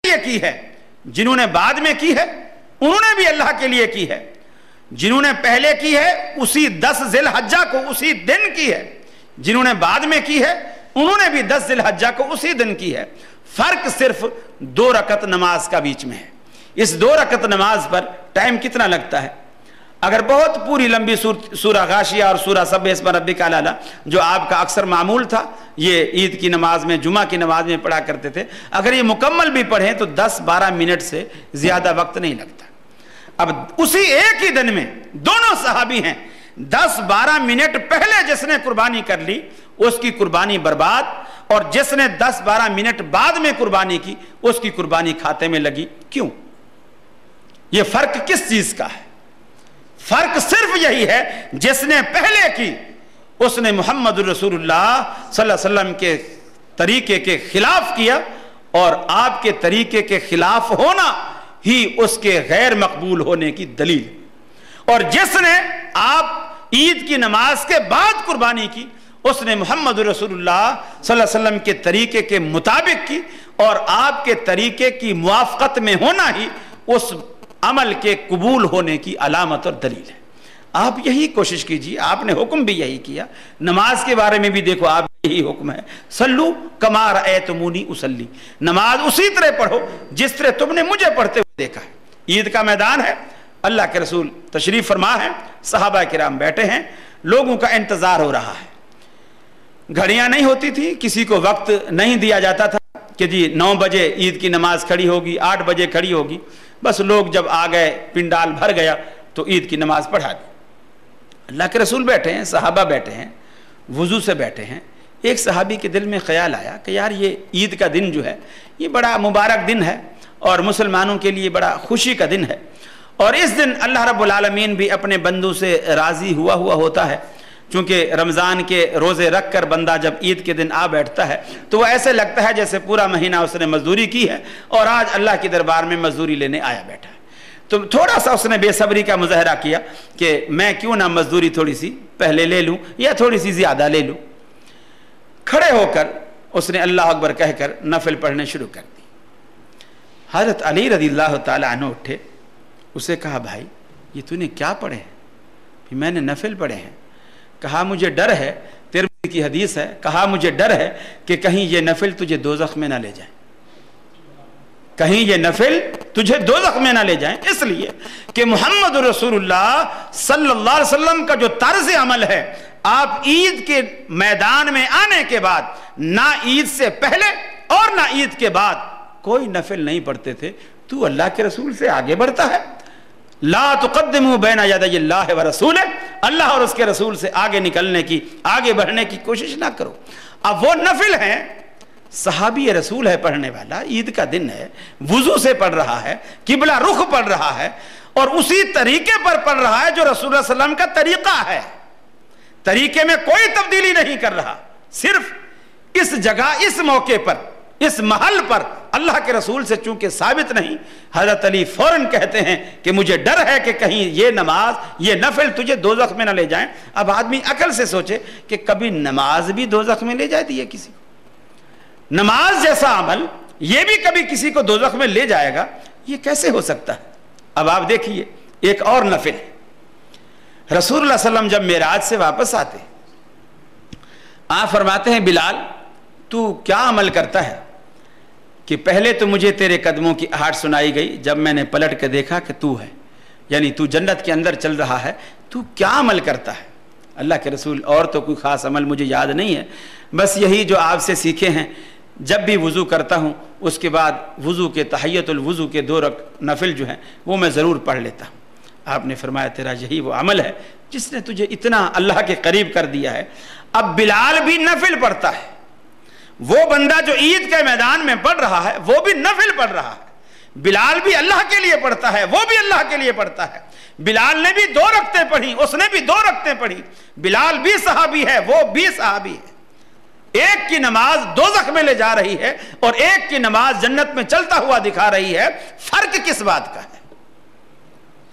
لیے کی ہے, جنہوں نے بعد میں کی ہے انہوں نے بھی اللہ کے لیے کی ہے. جنہوں نے پہلے کی ہے اسی 10 ذی الحجہ کو اسی دن کی ہے, جنہوں نے بعد میں کی ہے انہوں نے بھی 10 ذی الحجہ کو اسی دن کی ہے. فرق صرف 2 رکعت نماز کا بیچ میں ہے. اس 2 رکعت نماز پر ٹائم کتنا لگتا ہے؟ اگر بہت پوری لمبی سورہ غاشیہ اور سورہ سبح اسم ربک الاعلی جو آپ کا اکثر معمول تھا, یہ عید کی نماز میں, جمعہ کی نماز میں پڑھا کرتے تھے, اگر یہ مکمل بھی پڑھیں تو 10-12 منٹ سے زیادہ وقت نہیں لگتا. اب اسی ایک ہی دن میں دونوں صحابی ہیں, 10-12 منٹ پہلے جس نے قربانی کر لی اس کی قربانی برباد, اور جس نے 10-12 منٹ بعد میں قربانی کی اس کی قربانی کھاتے میں لگی. کیوں؟ یہ فرق کس چیز کا ہے؟ فرق صرف یہی ہے, جس نے پہلے کی اس نے محمد رسول اللہ صلی اللہ علیہ وسلم کے طریقے کے خلاف کیا, اور آپ کے طریقے کے خلاف ہونا ہی اس کے غیر مقبول ہونے کی دلیل. اور جس نے آپ عید کی نماز کے بعد قربانی کی اس نے محمد رسول اللہ صلی اللہ علیہ وسلم کے طریقے کے مطابق کی, اور آپ کے طریقے کی موافقت میں ہونا ہی اس عمل کے قبول ہونے کی علامت اور دلیل ہے. آپ یہی کوشش کیجیے, آپ نے حکم بھی یہی کیا, نماز کے بارے میں بھی دیکھو آپ یہی حکم ہے, سلو کما رأیتمونی اصلی, نماز اسی طرح پڑھو جس طرح تم نے مجھے پڑھتے ہوئے دیکھا ہے. عید کا میدان ہے, اللہ کے رسول تشریف فرما ہے, صحابہ کرام بیٹھے ہیں, لوگوں کا انتظار ہو رہا ہے. گھڑیاں نہیں ہوتی تھی, کسی کو وقت نہیں دیا جاتا تھا کہ جی 9 بجے عید کی نماز کھڑی ہوگی, 8 بجے کھڑی ہوگی. بس لوگ جب آ گئے, پنڈال بھر گیا تو عید کی نماز پڑھا دی. اللہ کے رسول بیٹھے ہیں, صحابہ بیٹھے ہیں, وضو سے بیٹھے ہیں. ایک صحابی کے دل میں خیال آیا کہ یار یہ عید کا دن جو ہے یہ بڑا مبارک دن ہے اور مسلمانوں کے لیے بڑا خوشی کا دن ہے, اور اس دن اللہ رب العالمین بھی اپنے بندوں سے راضی ہوا ہوتا ہے. چونکہ رمضان کے روزے رکھ کر بندہ جب عید کے دن آ بیٹھتا ہے تو وہ ایسے لگتا ہے جیسے پورا مہینہ اس نے مزدوری کی ہے اور آج اللہ کی دربار میں مزدوری لینے آیا بیٹھا ہے. تو تھوڑا سا اس نے بے صبری کا مظاہرہ کیا کہ میں کیوں نہ مزدوری تھوڑی سی پہلے لے لوں یا تھوڑی سی زیادہ لے لوں. کھڑے ہو کر اس نے اللہ اکبر کہہ کر نفل پڑھنے شروع کر دی. حضرت علی رضی اللہ تعالی عنہ اٹھے, اسے کہا بھائی یہ تو نے کیا پڑھے ہیں؟ میں نے نفل پڑھے ہیں. کہا مجھے ڈر ہے, ترمذی کی حدیث ہے, کہا مجھے ڈر ہے کہ کہیں یہ نفل تجھے دوزخ میں نہ لے جائیں, کہیں یہ نفل تجھے دوزخ میں نہ لے جائیں. اس لیے کہ محمد رسول اللہ صلی اللہ علیہ وسلم کا جو طرز عمل ہے, آپ عید کے میدان میں آنے کے بعد نہ عید سے پہلے اور نہ عید کے بعد کوئی نفل نہیں پڑھتے تھے. تو اللہ کے رسول سے آگے بڑھتا ہے. لا تقدموا بین یدی اللہ ورسولہ, اللہ اور اس کے رسول سے آگے نکلنے کی, آگے بڑھنے کی کوشش نہ کرو. اب وہ نفل ہیں, صحابی رسول ہے پڑھنے والا, عید کا دن ہے, وضو سے پڑھ رہا ہے, قبلہ رخ پڑھ رہا ہے, اور اسی طریقے پر پڑھ رہا ہے جو رسول اللہ صلی اللہ علیہ وسلم کا طریقہ ہے. طریقے میں کوئی تبدیلی نہیں کر رہا, صرف اس جگہ, اس موقع پر, اس محل پر اللہ کے رسول سے چونکہ ثابت نہیں, حضرت علی فوراً کہتے ہیں کہ مجھے ڈر ہے کہ کہیں یہ نماز, یہ نفل تجھے دوزخ میں نہ لے جائیں. اب آدمی عقل سے سوچے کہ کبھی نماز بھی دوزخ میں لے جاتی ہے کسی کو, نماز جیسا عمل یہ بھی کبھی کسی کو دوزخ میں لے جائے گا, یہ کیسے ہو سکتا ہے؟ اب آپ دیکھیے ایک اور نفل, رسول اللہ صلی اللہ علیہ وسلم جب معراج سے واپس آتے, آپ فرماتے ہیں بلال تو کیا عمل کرتا ہے کہ پہلے تو مجھے تیرے قدموں کی آہٹ سنائی گئی, جب میں نے پلٹ کے دیکھا کہ تو ہے, یعنی تو جنت کے اندر چل رہا ہے, تو کیا عمل کرتا ہے؟ اللہ کے رسول اور تو کوئی خاص عمل مجھے یاد نہیں ہے, بس یہی جو آپ سے سیکھے ہیں, جب بھی وضو کرتا ہوں اس کے بعد وضو کے تحیت الوضو کے 2 نفل جو ہیں وہ میں ضرور پڑھ لیتا ہوں. آپ نے فرمایا تیرا یہی وہ عمل ہے جس نے تجھے اتنا اللہ کے قریب کر دیا ہے. اب بلال بھی نفل پڑھتا ہے, وہ بندہ جو عید کے میدان میں پڑھ رہا ہے وہ بھی نفل پڑھ رہا ہے. بلال بھی اللہ کے لیے پڑھتا ہے, وہ بھی اللہ کے لیے پڑھتا ہے. بلال نے بھی 2 رکعتیں پڑھی, اس نے بھی 2 رکعتیں پڑھی. بلال بھی صحابی ہے, وہ بھی صحابی ہے. ایک کی نماز دوزخ میں لے جا رہی ہے اور ایک کی نماز جنت میں چلتا ہوا دکھا رہی ہے. فرق کس بات کا ہے؟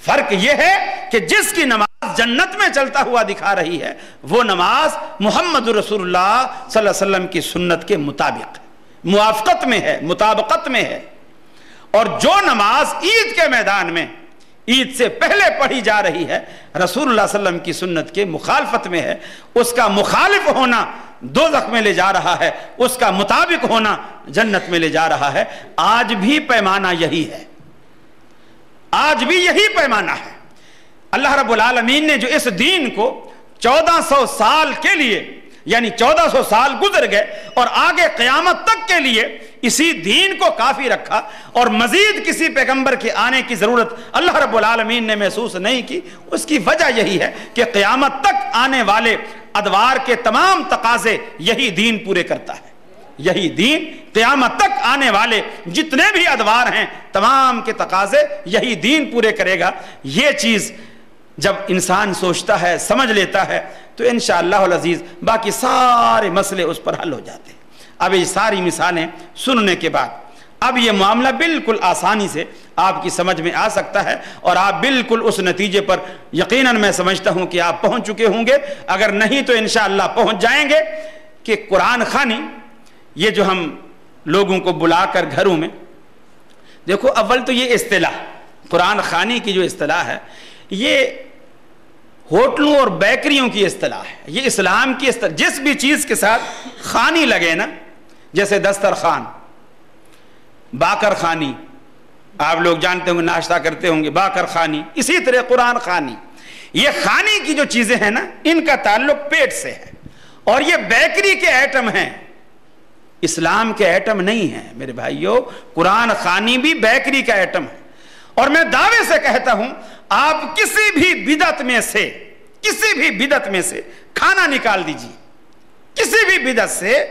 فرق یہ ہے کہ جس کی نماز جنت میں چلتا ہوا دکھا رہی ہے وہ نماز محمد رسول اللہ صلی اللہ علیہ وسلم کی سنت کے مطابق موافقت میں ہے, مطابقت میں ہے. اور جو نماز عید کے میدان میں عید سے پہلے پڑھی جا رہی ہے رسول اللہ صلی اللہ علیہ وسلم کی سنت کے مخالفت میں ہے، اس کا مخالف ہونا دوزخ میں لے جا رہا ہے، اس کا مطابق ہونا جنت میں لے جا رہا ہے۔ آج بھی پیمانہ یہی ہے، آج بھی یہی پیمانہ ہے۔ اللہ رب العالمین نے جو اس دین کو 1400 سال کے لیے، یعنی 1400 سال گزر گئے اور آگے قیامت تک کے لیے اسی دین کو کافی رکھا اور مزید کسی پیغمبر کے آنے کی ضرورت اللہ رب العالمین نے محسوس نہیں کی، اس کی وجہ یہی ہے کہ قیامت تک آنے والے ادوار کے تمام تقاضے یہی دین پورے کرتا ہے۔ یہی دین قیامت تک آنے والے جتنے بھی ادوار ہیں تمام کے تقاضے یہی دین پورے کرے گا۔ یہ چیز جب انسان سوچتا ہے، سمجھ لیتا ہے، تو انشاءاللہ العزیز باقی سارے مسئلے اس پر حل ہو جاتے ہیں۔ اب یہ ساری مثالیں سننے کے بعد اب یہ معاملہ بالکل آسانی سے آپ کی سمجھ میں آ سکتا ہے اور آپ بالکل اس نتیجے پر یقیناً میں سمجھتا ہوں کہ آپ پہنچ چکے ہوں گے، اگر نہیں تو انشاءاللہ پہنچ جائیں گے، کہ قرآن خوانی یہ جو ہم لوگوں کو بلا کر گھروں میں، دیکھو اول تو یہ اصطلاح قرآن خوانی کی جو اصطلاح ہے یہ ہوٹلوں اور بیکریوں کی اصطلاح ہے، یہ اسلام کی اصطلاح۔ جس بھی چیز کے ساتھ خوانی لگے نا، جیسے دسترخوان، باقر خوانی، آپ لوگ جانتے ہوں گے ناشتہ کرتے ہوں گے باقر خوانی، اسی طرح قرآن خوانی، یہ خوانی کی جو چیزیں ہیں نا ان کا تعلق پیٹ سے ہے، اور یہ بیکری کے ایٹم ہیں، اسلام کے ایٹم نہیں ہیں میرے بھائیو۔ قرآن خوانی بھی بیکری کا ایٹم ہے، اور میں دعوے سے کہتا ہوں آپ کسی بھی بدعت میں سے کھانا نکال دیجئے، کسی بھی بدعت سے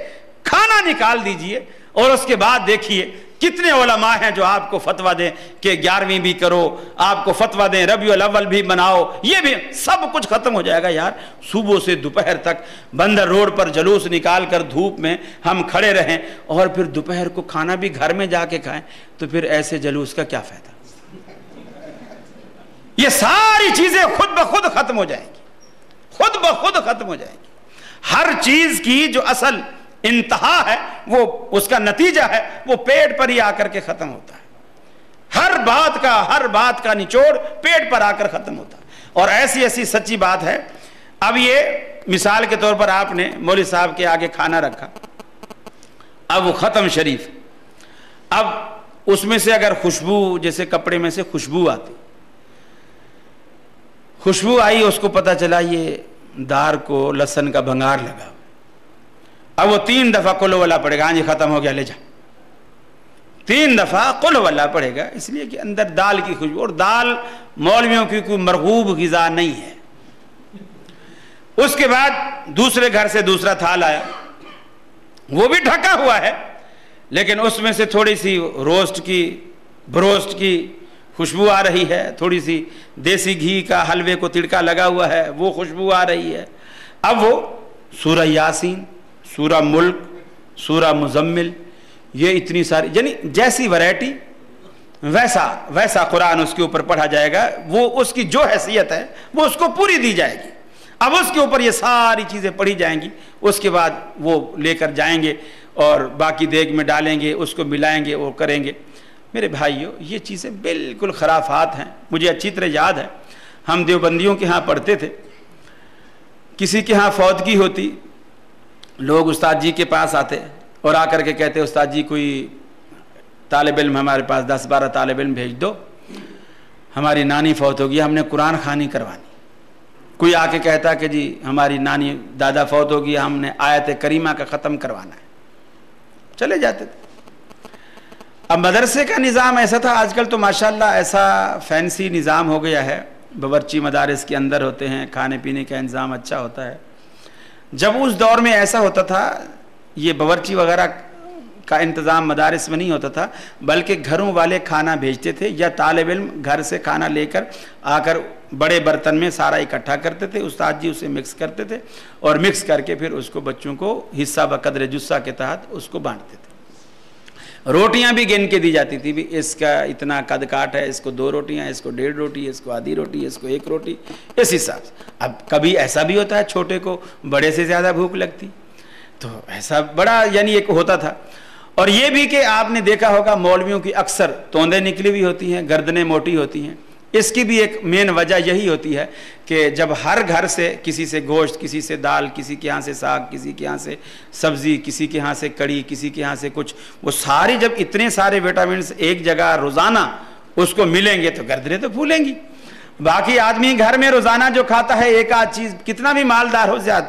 کھانا نکال دیجئے، اور اس کے بعد دیکھیے کتنے علماء ہیں جو آپ کو فتویٰ دیں کہ 11ویں بھی کرو، آپ کو فتویٰ دیں ربیع الاول بھی بناؤ، یہ بھی سب کچھ ختم ہو جائے گا یار۔ صبح سے دوپہر تک بندر روڈ پر جلوس نکال کر دھوپ میں ہم کھڑے رہیں اور پھر دوپہر کو کھانا بھی گھر میں جا کے کھائیں، تو پھر ایسے جلوس کا کیا فائدہ؟ یہ ساری چیزیں خود بخود ختم ہو جائیں گی، خود بخود ختم ہو جائیں گی۔ ہر چیز کی جو اصل انتہا ہے وہ اس کا نتیجہ ہے وہ پیٹ پر ہی آ کر کے ختم ہوتا ہے۔ ہر بات کا نچوڑ پیٹ پر آ کر ختم ہوتا ہے، اور ایسی سچی بات ہے۔ اب یہ مثال کے طور پر آپ نے مولوی صاحب کے آگے کھانا رکھا، اب وہ ختم شریف، اب اس میں سے اگر خوشبو، جیسے کپڑے میں سے خوشبو آتی، خوشبو آئی، اس کو پتا چلا یہ دار کو لہسن کا بھنگار لگا، اب وہ 3 دفعہ قل واللہ پڑھے گا، ہاں جی ختم ہو گیا لے جا، 3 دفعہ قل واللہ پڑھے گا، اس لیے کہ اندر دال کی خوشبو، اور دال مولویوں کی کوئی مرغوب غذا نہیں ہے۔ اس کے بعد دوسرے گھر سے دوسرا تھال آیا، وہ بھی ڈھکا ہوا ہے لیکن اس میں سے تھوڑی سی بروسٹ کی خوشبو آ رہی ہے، تھوڑی سی دیسی گھی کا حلوے کو تڑکا لگا ہوا ہے، وہ خوشبو آ رہی ہے۔ اب وہ سورہ یاسین، سورہ ملک، سورہ مزمل، یہ اتنی ساری، یعنی جیسی ویرائٹی ویسا قرآن اس کے اوپر پڑھا جائے گا، وہ اس کی جو حیثیت ہے وہ اس کو پوری دی جائے گی۔ اب اس کے اوپر یہ ساری چیزیں پڑھی جائیں گی، اس کے بعد وہ لے کر جائیں گے اور باقی دیگ میں ڈالیں گے، اس کو ملائیں گے، وہ کریں گے۔ میرے بھائیو یہ چیزیں بالکل خرافات ہیں۔ مجھے اچھی طرح یاد ہے ہم دیوبندیوں کے ہاں پڑھتے تھے، کسی کے ہاں فوتگی ہوتی، لوگ استاد جی کے پاس آتے اور آ کر کے کہتے استاد جی کوئی طالب علم ہمارے پاس 10-12 طالب علم بھیج دو، ہماری نانی فوت ہو گئی، ہم نے قرآن خوانی کروانی۔ کوئی آ کے کہتا کہ جی ہماری نانی دادا فوت ہو گئی، ہم نے آیت کریمہ کا ختم کروانا ہے، چلے جاتے تھے۔ اب مدرسے کا نظام ایسا تھا، آج کل تو ماشاءاللہ ایسا فینسی نظام ہو گیا ہے، باورچی مدارس کے اندر ہوتے ہیں، کھانے پینے کا انتظام اچھا ہوتا ہے۔ جب اس دور میں ایسا ہوتا تھا، یہ باورچی وغیرہ کا انتظام مدارس میں نہیں ہوتا تھا، بلکہ گھروں والے کھانا بھیجتے تھے، یا طالب علم گھر سے کھانا لے کر آ کر بڑے برتن میں سارا اکٹھا کرتے تھے، استاد جی اسے مکس کرتے تھے اور مکس کر کے پھر اس کو بچوں کو حصہ بقدر جثہ کے تحت اس کو بانٹتے تھے۔ روٹیاں بھی گن کے دی جاتی تھی، بھی اس کا اتنا قد کاٹ ہے، اس کو 2 روٹیاں، اس کو 1.5 روٹی، اس کو آدھی روٹی، اس کو 1 روٹی، اس حساب سے۔ اب کبھی ایسا بھی ہوتا ہے چھوٹے کو بڑے سے زیادہ بھوک لگتی، تو ایسا بڑا یعنی ایک ہوتا تھا۔ اور یہ بھی کہ آپ نے دیکھا ہوگا مولویوں کی اکثر توندیں نکلی ہوئی ہوتی ہیں، گردنیں موٹی ہوتی ہیں. اس کی بھی ایک مین وجہ یہی ہوتی ہے کہ جب ہر گھر سے کسی سے گوشت، کسی سے دال، کسی کے ہاں سے ساگ، کسی کے ہاں سے سبزی، کسی کے ہاں سے کڑی، کسی کے ہاں سے کچھ، وہ ساری جب اتنے سارے وٹامنس ایک جگہ روزانہ اس کو ملیں گے تو گردنیں تو پھولیں گی. باقی آدمی گھر میں روزانہ جو کھاتا ہے ایک آدھ چیز، کتنا بھی مالدار ہو جاتا